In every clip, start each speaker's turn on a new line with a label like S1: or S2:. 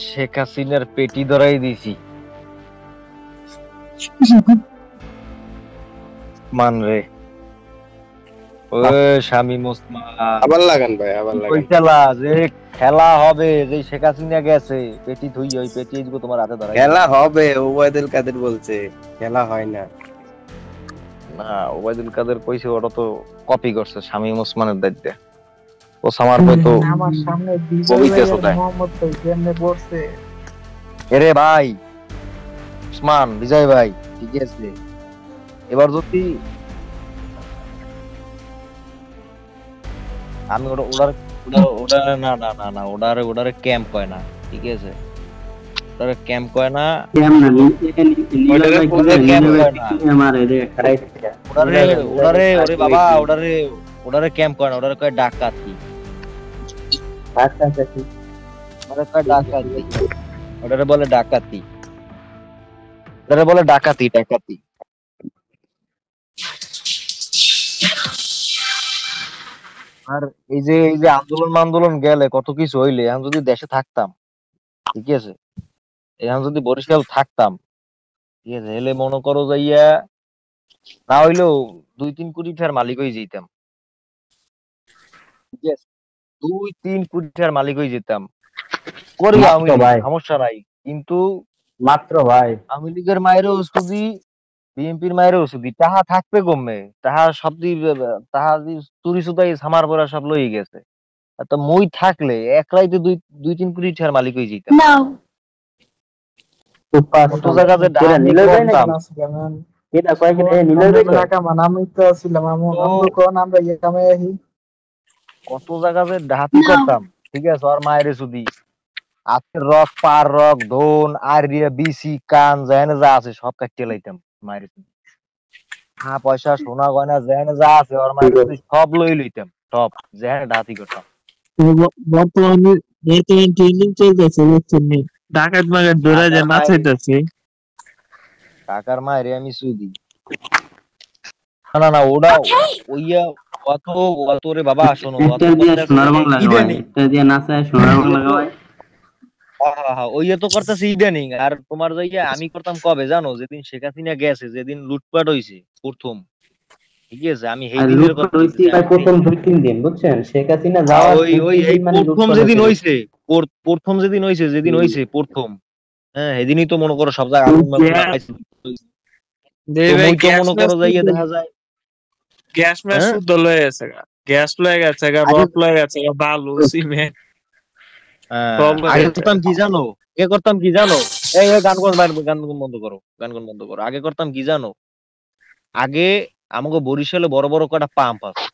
S1: শেখ হাসিনার পেটি ধরাই দিছি। মান রে ও শামীম ওসমান
S2: আবার লাগান ভাই, আবার
S1: ওই
S2: লাগান।
S1: খেলা যে খেলা হবে, যে শেখ হাসিনা গেছে পেটি থুই, ওই পেটি এদিকে তোমার হাতে ধরাই
S2: খেলা হবে, ওবায়দুল কাদের বলছে খেলা হয় না।
S1: না। ওবায়দুল কাদের কইছে ওটা তো কপি করছে শামীম ওসমানের দায়িত্বে। ও সামার ভাই তো
S3: আমার সামনে বিজয়
S1: কবিতে
S3: ভাই আর
S1: শোনায়।
S3: মোহাম্মদ ভাই যেমনে পড়ছে।
S1: এরে ভাই ওসমান বিজয় ভাই ঠিক আছে, এবার যদি আমি ওটার ওটার না না না না ওটারে ক্যাম্প কয় না, ঠিক আছে, ওটারে ক্যাম্প কয় না, ওটারে ক্যাম্প কয় না, ওটারে ওরে বাবা ওটারে ক্যাম্প কয় না, ওটারে কয় ডাকাতি, ওটারে কয় ডাকাতি, ওটারে বলে ডাকাতি, ওটারে বলে ডাকাতি ডাকাতি। আর এই যে আন্দোলন গেলে কত কিছু হইলে, এখন যদি দেশে থাকতাম, ঠিক আছে, এখন যদি বরিশাল থাকতাম, ঠিক আছে, এলে মনে করো যাইয়া না হইলেও 2-3 কোটি টাকার মালিক হয়ে যেতাম, ঠিক আছে, 2-3 কোটি টাকার মালিক হয়ে যেতাম, করি আমি সমস্যা নাই, কিন্তু
S4: মাত্র ভাই
S1: আওয়ামী লীগের মায়েরও ওষুধি, বিএনপির মায়েরও ওষুধি, তাহা থাকবে কমে, তাহা সব তাহা চুরি সুতাই সামার পরা সব লই গেছে। তো মই থাকলে এক রাইতে 2-3 কোটি টাকার মালিক হয়ে যেতাম। কত জায়গা যে ডাহাতি করতাম, কত জায়গা যে ডাহাতি করতাম, ঠিক আছে, আর মায়ের সুদি আজকের রক পার রক ধন আর বিসি কান যেখানে যা আছে সব কাটিয়ে লাইতাম মায়ের সুদি, হ্যাঁ পয়সা সোনা গয়না যেখানে যা আছে ওর মায়ের সুদি সব লই লইতাম, সব যেখানে ডাহাতি করতাম।
S5: বর্তমানে ট্রেনিং চলতেছে, বুঝছেন নি? ডাকাত মাগাত ধরে যে নাচাইতেছে।
S1: কাকার মায়ের আমি সুদি না না ওটা ওইয়া অত অত রে বাবা শোনো, অত
S4: সোনার বাংলা দিয়ে নাচায়, সোনার বাংলা গাওয়ায়।
S1: ওইয়া তো করতেছে ইদানিং। আর তোমার যাইয়া আমি করতাম কবে জানো, যেদিন শেখ হাসিনা গেছে, যেদিন লুটপাট হইছে প্রথম, ঠিক আছে, আমি সেই দিনের কথা
S4: প্রথম 2-3 দিন বুঝছেন, শেখ হাসিনা যাওয়ার
S1: ওই প্রথম যেদিন হইছে, প্রথম যেদিন হইছে প্রথম, হ্যাঁ সেদিনই তো মনে করো সব জায়গায় আগুন মাগুন লাগাইছে। মনে করো যাইয়া দেখা যায়
S5: গ্যাস ম্যাস শুদ্ধ লয়ে গেছে গা, গ্যাস লয়ে গেছে গা, রড লয়ে গেছে গা, বালু সিমেন্ট।
S1: আগে করতাম কি জানো, এই গান বন্ধ করো, বন্ধ করো। আগে করতাম কি জানো, আগে আমাকে বরিশালে বড় বড় কটা পাম্প আছে,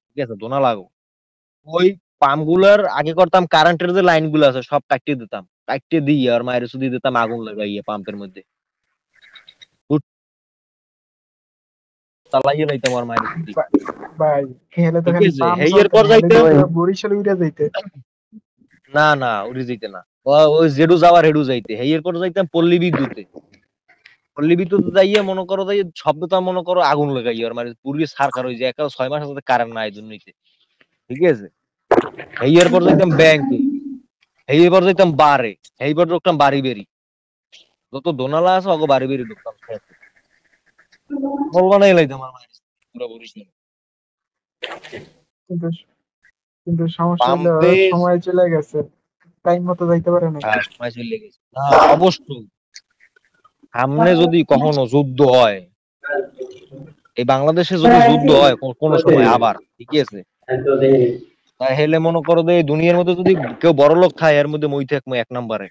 S1: ঠিক আছে, দোনা লাগো, ওই পাম্প গুলার আগে করতাম কারেন্টের যে লাইন গুলো আছে সব কাটিয়ে দিতাম, কাটিয়ে দিয়ে আর মায়ের শুধু দিতাম আগুন লাগাইয়ে পাম্পের মধ্যে চালাইয়ে লাইতাম আর মায়ের শুধু
S3: ভাই খেলে তো খালি পাম
S1: এরপর যাইতে
S3: বরিশাল উড়ে যাইতে।
S1: না না উড়ে যাইতে না, ওই জেডু যাওয়ার হেডু যাইতে, এরপর যাইতাম পল্লী বিদ্যুতে, পল্লী বিদ্যুতে যাইয়ে মনে করো যাই শব্দটা মনে করো আগুন লাগাই আর মানে পুরো সরকার হয়ে যায়, 6 মাস হাতে কারেন্ট নাই দুর্নীতি, ঠিক আছে, এরপর যাইতাম ব্যাংকে, এরপর যাইতাম বারে, এইবার ঢুকতাম বাড়ি বেরি, যত দোনালা আছে ওকে বাড়ি বেরি ঢুকতাম, বলবা নাই লাইতাম আমার মায়ের পুরো বরিশাল।
S3: কিন্তু সমস্যা হলো সময় চলে গেছে, টাইম মতো যাইতে পারে না।
S1: সময় চলে গেছে, অবশ্যই সামনে যদি কখনো যুদ্ধ হয়, এই বাংলাদেশে যদি যুদ্ধ হয় কোন সময় আবার, ঠিক আছে, তাহলে মনে করো যে দুনিয়ার মধ্যে যদি কেউ বড় লোক খায় এর মধ্যে মই থাকবো 1 নম্বরে।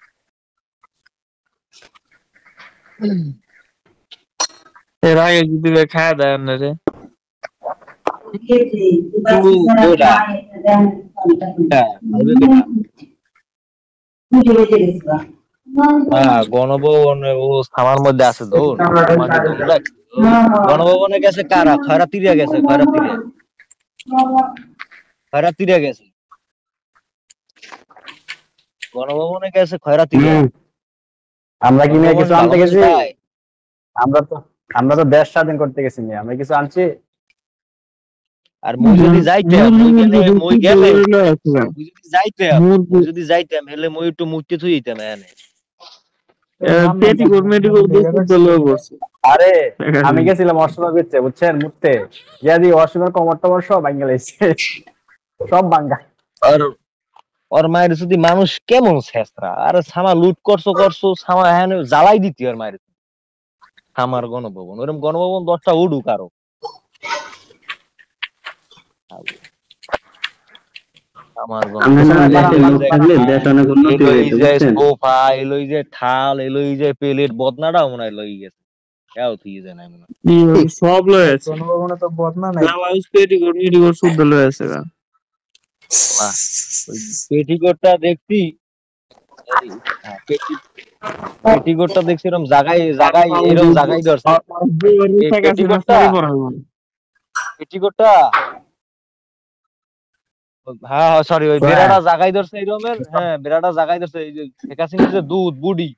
S5: এর আগে যদি খাওয়া দেয় না রে
S1: গণভবনে ও থামার মধ্যে আছে তো, গণভবনে গেছে কারা, খয়রাতিরা গেছে, খয়রাতিরা গেছে, গণভবনে গেছে খয়রাতিরা।
S4: আমরা কি নিয়ে কিছু আনতে গেছি? আমরা তো দেশ স্বাধীন করতে গেছি, আমরা কিছু আনছি?
S1: আর মই যদি যাইতাম মই গেলে মই যদি যাইতাম হেলে মই একটু মুইতে থুই দিতাম এনে
S5: পেটিকোট মেটিকোট দলে বসে।
S6: আরে আমি গেছিলাম অসময় করছে বুঝছেন মুততে যদি অসময় কমর টমর সব ভাঙ্গা লাইছে সব ভাঙ্গা।
S1: আর ওর মায়ের যদি মানুষ কেমন ছেঁচড়া আরে সামা লুট করছো সামা এখানে জ্বালাই দিতি ওর মায়ের আমার গণভবন ওরকম গণভবন 10টা উডুক আরো আমার সোফা এলোই যে থাল এলোই যে প্লেট বদনাটাও মনে হয় লই গেছে এও তুই জানা মনে
S5: সব লয়ে আছে
S3: গণভবনে তো বদনা নাই
S5: ব্লাউজ পেটিকোট মেটিকোট শুদ্ধ লয়ে আছে গা
S1: ওই পেটিকোটটা দেখছি পেটিকোটটা দেখছি এরকম জায়গায় এরকম জায়গায় ধরছে পেটিকোটটা হ্যাঁ সরি ওই বেড়াটা জাগাই ধরছে এরকমের হ্যাঁ বেড়াটা জাগাই ধরছে এই যে শেখ হাসিনার যে দুধ বুড়ি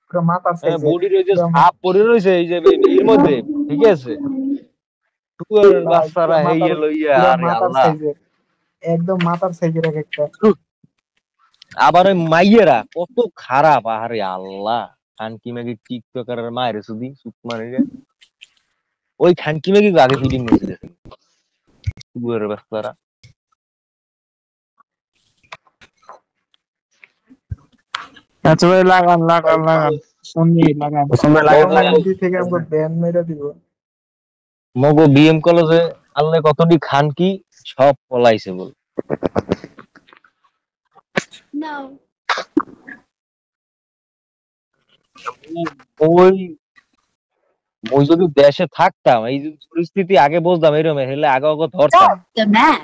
S1: বুড়ির ওই যে সাপ পড়ে রয়েছে এই যে এর মধ্যে ঠিক আছে বাচ্চারা হেইয়ে লইয়া আরে আল্লাহ
S3: একদম মাথার সাইজের একটা
S1: আবার ওই মাইয়েরা কত খারাপ আরে আল্লাহ খানকি মেগি টিকটকারের মায়ের সুদি সুপ মারে ওই খানকি মেগি আগে ফিডিং নিয়েছে বুয়ের বাচ্চারা
S5: আচ্ছা ভাই লাগান শুনি লাগান
S3: থেকে আমরা ব্যান মেরে দিব
S1: মগো বিএম কলেজে আল্লাহ কতটি খানকি সব পলাইছে বল ওই যদি দেশে থাকতাম এই পরিস্থিতি আগে বুঝতাম এরকম হেলে আগে ধরতাম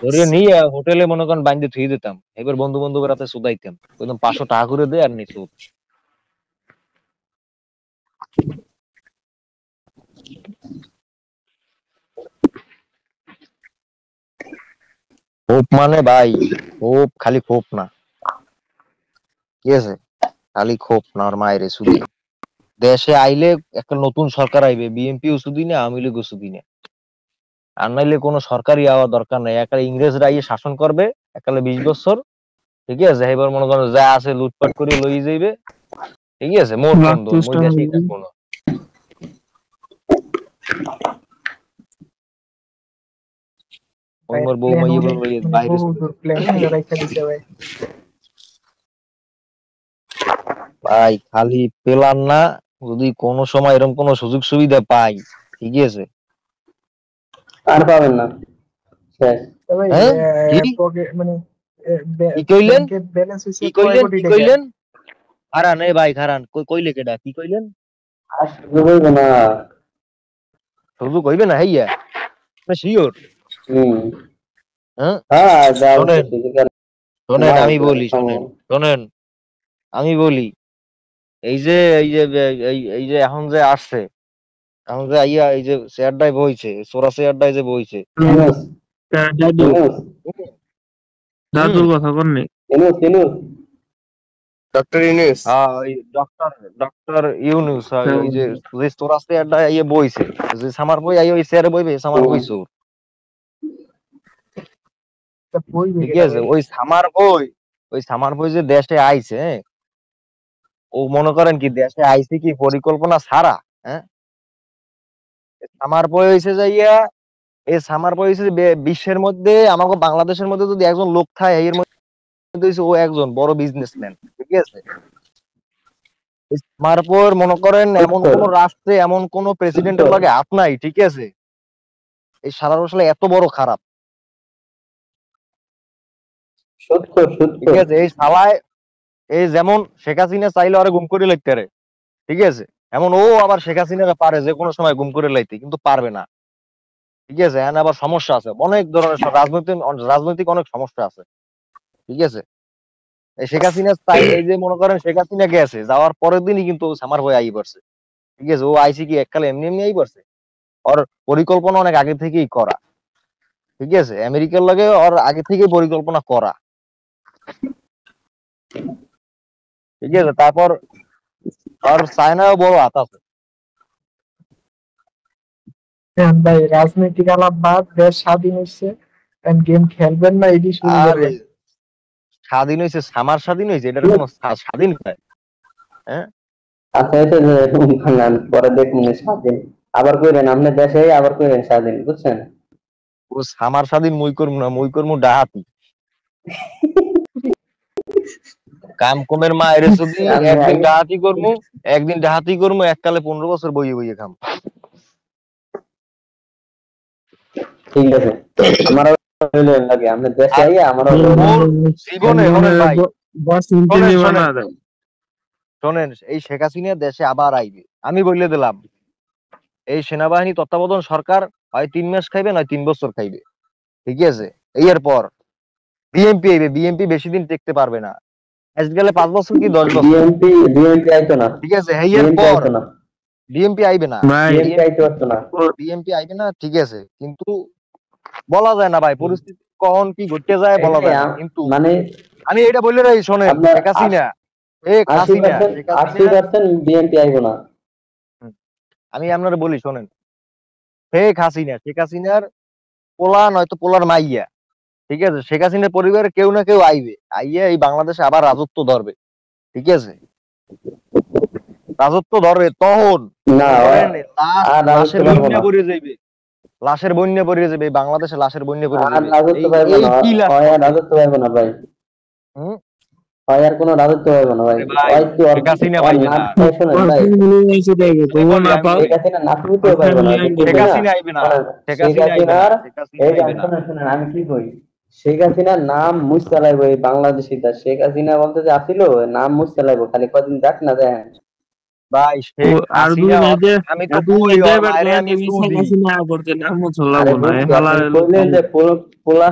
S1: ধরে নিয়ে হোটেলে মনে করেন বাইন্দে থুই দিতাম এবার বন্ধু বান্ধবের হাতে সুদাইতাম একদম 500 টাকা করে দেয় আর নিচু হোপ মানে ভাই হোপ খালি খোপ না ঠিক আছে খালি খোপ না আর মায়ের সুদি দেশে আইলে একটা নতুন সরকার আইবে বিএনপি সুদি না আওয়ামী লীগ সুদি না আর নাইলে কোনো সরকারই আওয়া দরকার নাই একালে ইংরেজরা আইয়ে শাসন করবে একালে 20 বছর ঠিক আছে এবার মনে করেন যা আছে লুটপাট করে লই যাইবে ঠিক আছে মোর বন্ধ মই দেশেই থাকবো না ওমর বউ মাইয়ে বল বাইরে ভাই খালি পেলাম না যদি কোনো সময় এরকম কোনো সুযোগ সুবিধা পাই ঠিক আছে
S4: আর পাবেন না
S1: কি কইলেন হারান এ ভাই হারান কইলে কেডা কি কইলেন সুযোগ হইবে না হইয়া শিওর শোনেন আমি বলি এই যে এখন যে আসছে এখন যে আইয়া এই যে শেয়ারটাই বইছে সোরা শেয়ারটাই যে বইছে
S5: দাদুর কথা বলনি
S2: ডক্টর ইউনূস
S1: ডক্টর ইউনূস এই যে সোরা শেয়ারটা আইয়া বইছে যে সামার বই আইয়া ওই শেয়ারে বইবে সামার বইছো ঠিক আছে ওই সামার বই যে দেশে আইছে ও মনে করেন কি দেশে আইছে কি পরিকল্পনা ছাড়া হ্যাঁ সামার বই হয়েছে যাইয়া এই সামার বই হয়েছে বিশ্বের মধ্যে আমাকে বাংলাদেশের মধ্যে যদি একজন লোক থাকে এর মধ্যে ও একজন বড় বিজনেসম্যান ঠিক আছে সামার পর মনে করেন এমন কোন রাষ্ট্রে এমন কোন প্রেসিডেন্টের লাগে হাত নাই ঠিক আছে এই সারা আসলে এত বড় খারাপ ঠিক আছে এই শালায় এই যেমন শেখ হাসিনা চাইলে আরে গুম করে লাইতে পারে ঠিক আছে এমন ও আবার শেখ হাসিনা পারে যে কোনো সময় গুম করে লাইতে কিন্তু পারবে না ঠিক আছে এখানে আবার সমস্যা আছে অনেক ধরনের রাজনৈতিক অনেক সমস্যা আছে ঠিক আছে এই শেখ হাসিনা এই যে মনে করেন শেখ হাসিনা গেছে যাওয়ার পরের দিনই কিন্তু সামার হয়ে আই পড়ছে ঠিক আছে ও আইসি কি এককালে এমনি আই পড়ছে ওর পরিকল্পনা অনেক আগে থেকেই করা ঠিক আছে আমেরিকার লাগে ওর আগে থেকেই পরিকল্পনা করা ঠিক আছে তারপর আর চায়নাও বড় হাত আছে
S3: ভাই রাজনৈতিক আলাপ বাদ দেশ স্বাধীন হচ্ছে গেম খেলবেন না এটি শুরু
S1: আর
S3: করবেন।
S1: স্বাধীন হয়েছে, সামার স্বাধীন হয়েছে, এটার কোনো স্বাধীন হয়? হ্যাঁ,
S4: আচ্ছা এটা যে পরে দেখুন স্বাধীন আবার কইরেন আপনি দেশে আবার কইরেন স্বাধীন বুঝছেন।
S1: ও সামার স্বাধীন মুই করবো না, মুই করবো ডাহাতি। কাম কমের মা এর যদি
S4: আমি
S1: একদিন
S4: আগে
S1: ডাহাতি করবো, একদিন ডাহাতি করবো, এককালে 15 বছর বইয়ে বইয়ে খাম।
S4: ঠিক আছে আমারও লাগে আপনি দেশে
S1: আর
S4: আইয়া আমারও
S1: মোর জীবনে শোনেন ভাই,
S5: বস
S1: শোনেন
S5: ইন্টারভিউ
S1: শোনেন
S5: বানা দেয়।
S1: শোনেন, এই শেখ হাসিনা দেশে আবার আইবে, আমি বলে দিলাম। এই সেনাবাহিনী তত্ত্বাবধান সরকার হয় 3 মাস খাইবে, নয় 3 বছর খাইবে, ঠিক আছে? এর পর বিএনপি আইবে, বিএনপি বেশি দিন টিকতে পারবে না, আজ গেলে 5 বছর কি 10 বছর,
S4: বিএনপি আইতো না,
S1: ঠিক আছে? এর
S4: বিএনপি
S1: পর
S4: আইতো না,
S1: বিএনপি আইবে না,
S5: ভাই
S4: বিএনপি আইতে পারতো না।
S1: বিএনপি আইবে না, ঠিক আছে? কিন্তু বলা যায় না ভাই, পরিস্থিতি কখন কি ঘটতে যায় বলা যায় না। কিন্তু
S4: মানে
S1: আমি এটা বলে রাখি, শোনেন,
S4: আপনার
S1: শেখ হাসিনা, শেখ হাসিনা, শেখ হাসিনা,
S4: 80% বিএনপি আইবো না।
S1: আমি আপনারা বলি শোনেন, শেখ হাসিনা, শেখ হাসিনার পোলা নয়তো পোলার মাইয়া, ঠিক আছে? শেখ হাসিনার পরিবারে কেউ না কেউ আইবে, আইয়া এই বাংলাদেশে আবার রাজত্ব ধরবে, ঠিক আছে? রাজত্ব ধরবে, তখন
S4: না
S1: ধরেন
S4: আর
S1: লাশের
S4: রাজত্ব পারবো
S1: বন্যা
S4: না,
S1: পড়ে যাইবে, লাশের বন্যা পড়ে যাবে, এই বাংলাদেশে লাশের বন্যা পড়ে
S4: আর
S1: যাবে।
S4: রাজত্ব
S1: এই
S4: পাইবো
S1: এই
S4: না,
S1: কি লাশ
S4: হয় আর
S1: করবে?
S4: রাজত্ব পাইবো না ভাই,
S1: হুম?
S4: হয় আর কোনো রাজত্ব পাইবো না ভাই।
S1: আরে ভাই,
S4: হয় কি
S1: শেখ হাসিনা পাইবে না,
S4: শোনেন ভাই, শেখ হাসিনা নাতনিতেও পাইবো না,
S1: শেখ হাসিনা আইবে না, শেখ
S4: শেখ
S1: হাসিনা আইবে না,
S4: হাসিনার
S1: শেখ হাসিনা
S4: এই যে
S1: আইবে না।
S4: শোনেন শোনেন আমি কি কই, শেখ হাসিনার নাম মুছতে লাগবে এই বাংলাদেশিটা, শেখ হাসিনা বলতে যে আসিল নাম মুছতে লাগবে, খালি কদিন যাক না দেখেন।
S1: ভাই শেখ
S5: আর দুই
S1: হাসিনা,
S5: মাইজে
S1: আমি তো
S5: আর দুই
S1: কই
S5: মাইজে
S1: ওর
S5: এবার
S1: মায়েরে
S5: কয়ে
S1: আমি
S5: দেবি শেখ
S1: সুদি।
S5: হাসিনা করতে নাম
S4: আরে
S5: চলাবো না
S4: বুঝছি
S5: হালার
S4: আপনি কইলেন যে পোলা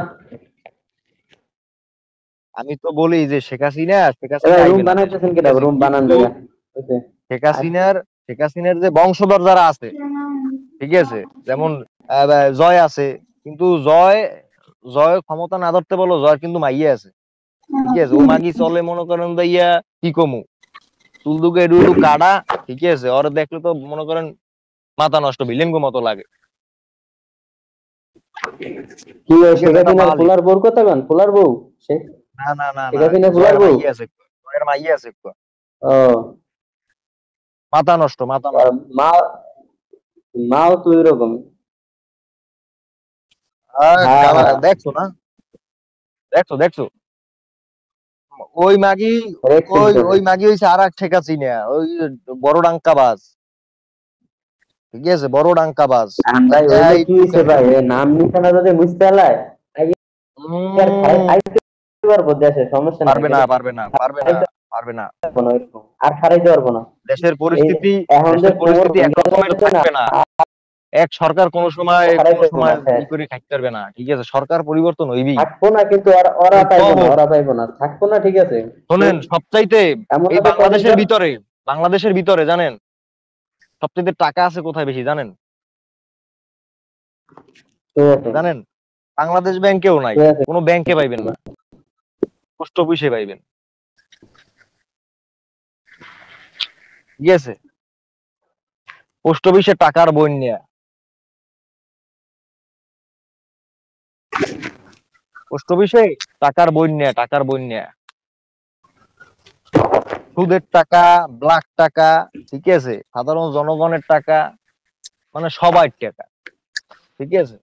S1: আমি তো বলি যে শেখ হাসিনা, শেখ হাসিনা
S4: রুম
S1: আইবে না দেশে,
S4: বানাইতেছেন
S1: ঠিক
S4: কিনা,
S1: আছে?
S4: রুম বানান
S1: কিন্তু
S4: দিয়া বুঝছে।
S1: শেখ হাসিনার, শেখ হাসিনার যে বংশধর যারা আছে, ঠিক আছে? যেমন জয় আছে, কিন্তু জয়, জয় ক্ষমতা না ধরতে বলো, জয় কিন্তু মাইয়া আছে, ঠিক আছে? ও মাগি চলে মনে করেন দাইয়া কি কমু, তুলদুকে এডু এডু কাড়া, ঠিক আছে? ওর দেখলে তো মনে করেন মাথা নষ্ট, ভিলেনগো মতো লাগে,
S4: কি ওই
S1: ঠিক
S4: শেখ
S1: আছে? এটা
S4: হাসিনার
S1: বালি।
S4: পোলার বউর কথা বলেন, পোলার বউ সে
S1: না না না
S4: শেখ
S1: না,
S4: হাসিনা পোলার
S1: জয়ের
S4: বউ।
S1: মাইয়া আছে, জয়ের মাইয়া আছে একটু।
S4: ও
S1: মাথা নষ্ট, মাথা
S4: আর
S1: নষ্ট।
S4: মা, মাও তো এরকম। হ্যাঁ
S1: দেখছো না, দেখছো দেখছো, ওই মাগি,
S4: দেখছি
S1: ওই
S4: তো।
S1: ওই মাগি হইছে আর এক শেখ হাসিনা, ওই বড় ডাঙ্কাবাজ, ঠিক আছে? বড় ডাঙ্কাবাজ।
S4: ভাই ওইটা
S1: এই
S4: কি হয়েছে ভাই, এই নাম নিশানা যদি মুছতে হালায় আর আইতে পারবো দেশে, সমস্যা নাই,
S1: পারবে না, পারবে না, পারবে না, পারবে না।
S4: আর হারাইতে পারবো না।
S1: দেশের
S4: এই
S1: পরিস্থিতি,
S4: এখন যে
S1: দেশের পরিস্থিতি
S4: কোমর
S1: একরকমের
S4: ভেঙে
S1: থাকবে না, এক সরকার কোনো সময়,
S4: হারাইতে
S1: কোনো
S4: পারবো না,
S1: সময় ই করে থাকতে পারবে না, ঠিক আছে? সরকার পরিবর্তন হইবেই।
S4: থাকবো না, কিন্তু ওরা পাইবো না,
S1: তখন
S4: ওরা পাইবো না, থাকবো না, ঠিক আছে?
S1: শোনেন, সবচাইতে
S4: এমন
S1: এই
S4: ভাবে
S1: বাংলাদেশের ভিতরে, বাংলাদেশের ভিতরে জানেন সবচাইতে টাকা আছে কোথায় বেশি জানেন? জানেন? বাংলাদেশ ব্যাংকেও নাই, কোনো ব্যাংকে পাইবেন না, পোস্ট অফিসে পাইবেন, ঠিক আছে? পোস্ট অফিসে টাকার বন্যা, পোস্ট অফিসে টাকার বন্যা, টাকার বন্যা, সুদের টাকা, ব্ল্যাক টাকা, ঠিক আছে? সাধারণ জনগণের টাকা, মানে সবার টাকা, ঠিক আছে?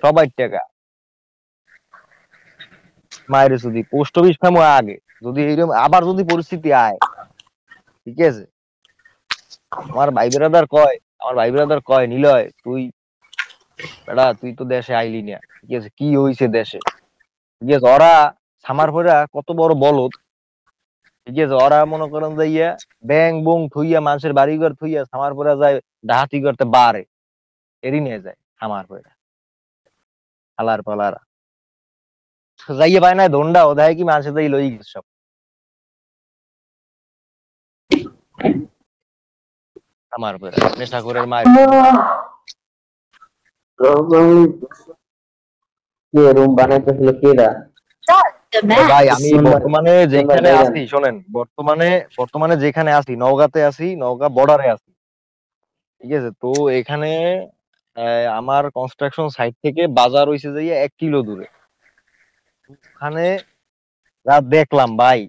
S1: সবার টাকা মায়ের, যদি পোস্ট অফিস থামো আগে, যদি এইরকম আবার যদি পরিস্থিতি আয়, ঠিক আছে? আমার ভাই ব্রাদার কয় নিলয় তুই বেটা, তুই তো দেশে আইলি না, ঠিক আছে? কি হইছে দেশে, ঠিক আছে? ওরা সামার পরে কত বড় বলদ, ঠিক আছে? ওরা মনে করেন যাইয়া ব্যাং বং থুইয়া, মানুষের বাড়িঘর থুইয়া সামার পরে যায় ডাহাতি করতে বারে, এরই নিয়ে যায় সামার পরে হালার পালারা, যাইয়ে পায় না ধন্ডা, ও দেয় কি মানুষের যাই লই গেছে সব আমার পরে নেশাখোরের মায়ের।
S4: রুম বানাইতেছিল কেরা?
S1: ভাই আমি বর্তমানে যেখানে আছি, শোনেন, বর্তমানে যেখানে আছি, নওগাঁতে আছি, নওগাঁ বর্ডারে আছি, ঠিক আছে? তো এখানে আমার কনস্ট্রাকশন সাইট থেকে বাজার হইছে যাইয়া 1 কিলো দূরে। ওখানে যা দেখলাম ভাই,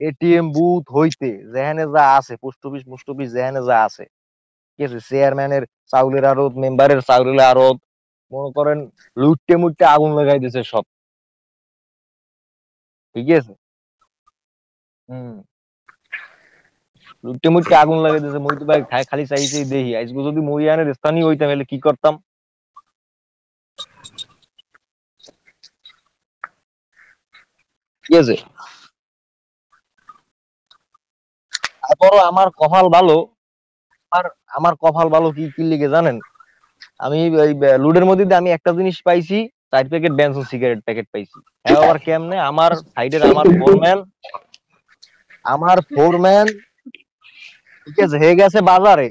S1: এটিএম বুথ হইতে যেখানে যা আছে, পোস্ট অফিস যেখানে যা আছে, ঠিক আছে, চেয়ারম্যানের চাউলের আড়ত, মেম্বারের চাউলের আড়ত, মনে করেন লুটতে মুটতে আগুন লাগাই দিছে সব। ঠিক আছে? হুম, লুটতে মুটতে আগুন লাগাই দিছে। মই তো ভাই খালি চাইছি দেখি আজকে যদি মরিয়ানের স্থানীয় হইতাম তাহলে কি করতাম। ঠিক আছে? তারপরও আমার কপাল ভালো, আমার আমার কপাল ভালো কি কি লিগে জানেন? আমি ওই লুডের মধ্যে দিয়ে আমি একটা জিনিস পাইছি, 4 প্যাকেট বেনসন সিগারেট প্যাকেট পাইছি। হ্যাঁ, আবার কেমনে? আমার সাইডের আমার ফোরম্যান ঠিক আছে, হে গেছে বাজারে।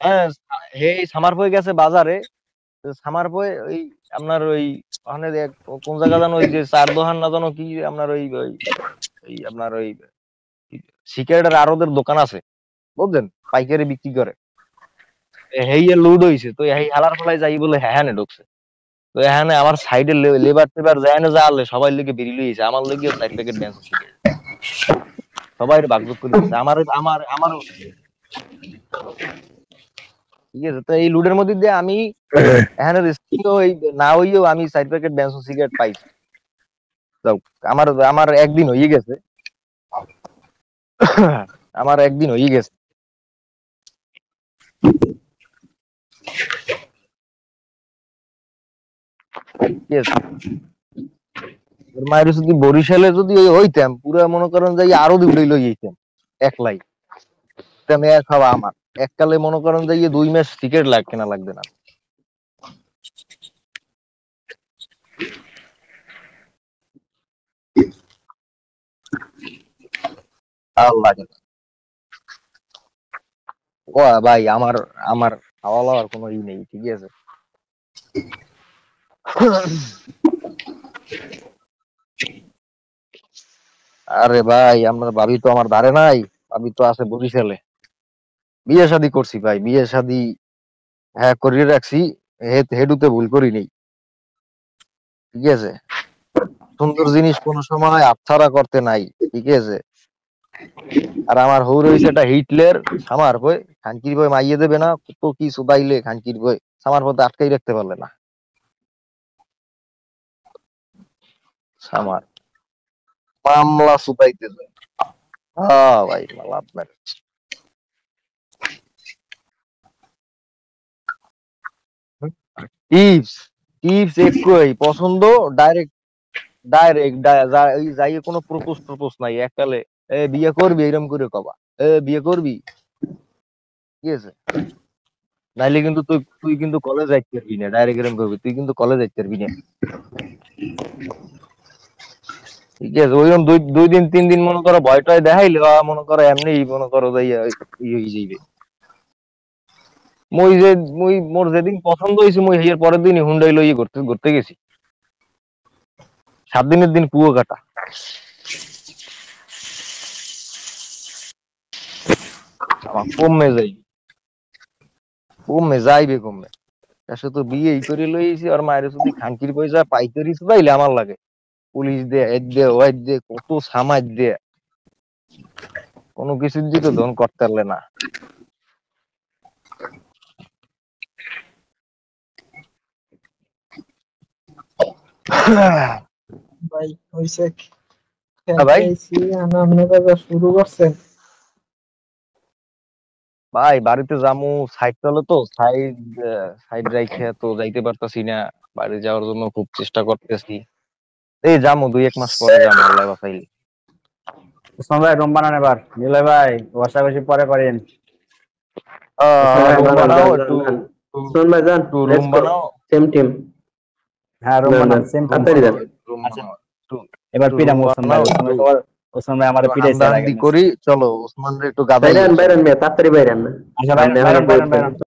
S1: হ্যাঁ, হে সামার পয়ে গেছে বাজারে। তো সামার পয়ে ওই আপনার ওই ওখানে কোন জায়গা জানো, ওই যে চার দোকান না জানো কি, আপনার ওই ওই ওই আপনার ওই সিগারেটের আড়তের দোকান আছে, বুঝলেন, পাইকারি বিক্রি করে। হেই লুড হইছে, তো হেই হালার ফলাই যাই বলে হ্যাঁ ঢুকছে। তো এখানে আমার সাইডে লেবার টেবার যায় না, যা আনলে সবাই লেগে বেরিয়ে লইছে, আমার লেগে 4 প্যাকেট বেনসন সিগারেট সবাই ভাগযোগ করে দিচ্ছে। আমার আমার আমার ঠিক আছে? তো এই লুডের মধ্যে দিয়ে আমি এখানে না হইও আমি 4 প্যাকেট বেনসন সিগারেট পাইছি। যাও, আমার আমার একদিন হয়ে গেছে। আমার একদিন হয়ে গেছে। ঠিক আছে? ওর মায়ের যদি বরিশালে যদি ওই হইতাম, পুরো মনে করেন যে আরো দুটোই লই যেতাম একলাই। মেয়ের খাওয়া আমার এককালে মনে করেন যে 2 মাস টিকিট কেনা লাগবে না। আল্লাহ জানে। ও ভাই, আমার আমার খাওয়া দাওয়ার কোনো ই নেই। ঠিক আছে? আরে ভাই, আপনার ভাবি তো আমার ধারে নাই, ভাবি তো আছে বরিশালে। বিয়ে শাদী করছি ভাই, বিয়ে শাদী হ্যাঁ করিয়ে রাখছি। হেডুতে ভুল করি নেই। ঠিক আছে? সুন্দর জিনিস কোনো সময় হাতছাড়া করতে নাই। ঠিক আছে? আর আমার হৌর হইছে একটা হিটলের সামার বই, খানকির বই মাইয়ে দেবে না, তো কি সুদাইলে খানকির বই সামার পথে আটকাই রাখতে পারলে না। সামার মামলা সুদাইতেছে। হ্যাঁ ভাই, মামলা আপনার টিপস টিপস একই পছন্দ। ডাইরেক্ট ডাইরেক্ট যাই কোনো প্রপোজ নাই এককালে। বিয়ে করবি এরকম করে কবা, বিয়ে করবি। ঠিক আছে? নাইলে কিন্তু তুই তুই কিন্তু কলেজ যাইতে পারবি না। ডাইরেক্ট এরকম করবি, তুই কিন্তু কলেজ যাইতে পারবি না। ঠিক আছে? ওইরকম 2 দিন 3 দিন মনে করো ভয় টয় দেখাইলে, মনে করো এমনি মনে করো যাইয়া হয়ে যাইবে। মোর যেদিন পছন্দ হয়েছে, মই এর পরের দিনই হুন্ডাই লইয়ে ঘুরতে ঘুরতে গেছি। 7 দিনের দিন কুয়ো কাটা। আমার কমে যাইবে কমে। তার সাথে বিয়ে করে লইছি, আর মায়ের যদি খানকির পয়সা পাইকারি পাইলে আমার লাগে পুলিশ দিয়ে এদ দিয়ে ওয়াইদ দিয়ে কত সামাজ দিয়ে কোনো কিছু দিয়ে তো ধন করতে পারলে না।
S3: ভাই হইছে
S1: ভাই
S3: আপনারা শুরু করছেন।
S1: ভাই বাড়িতে যামু, সাইড চলো তো সাইড রাইখে তো যাইতে পারতাছি না। বাড়ি যাওয়ার জন্য খুব চেষ্টা করতেছি। এই যামু 2-1 মাস পরে যামু আল্লাহ বাঁচাইলে।
S6: ওসমান ভাই রুম বানান এবার। নিলয় ভাই বসাবসি পরে করেন।
S1: রুম বানাও একটু,
S4: শোন ভাই যান,
S1: একটু রুম বানাও।
S4: Same team.
S6: হ্যাঁ রুম বানান, সেম
S4: তাড়াতাড়ি যান।
S1: রুম বানাও একটু,
S6: এবার পিটাম ওসমান ভাই। ওসমান ভাই আমারে পিটাইছে এর আগে।
S1: করি চলো, ওসমান একটু গাদাই।
S4: বাইরেন বাইরেন মিয়া, তাড়াতাড়ি বাইরেন না।
S6: আচ্ছা বাইরেন বাইরেন বাইরেন।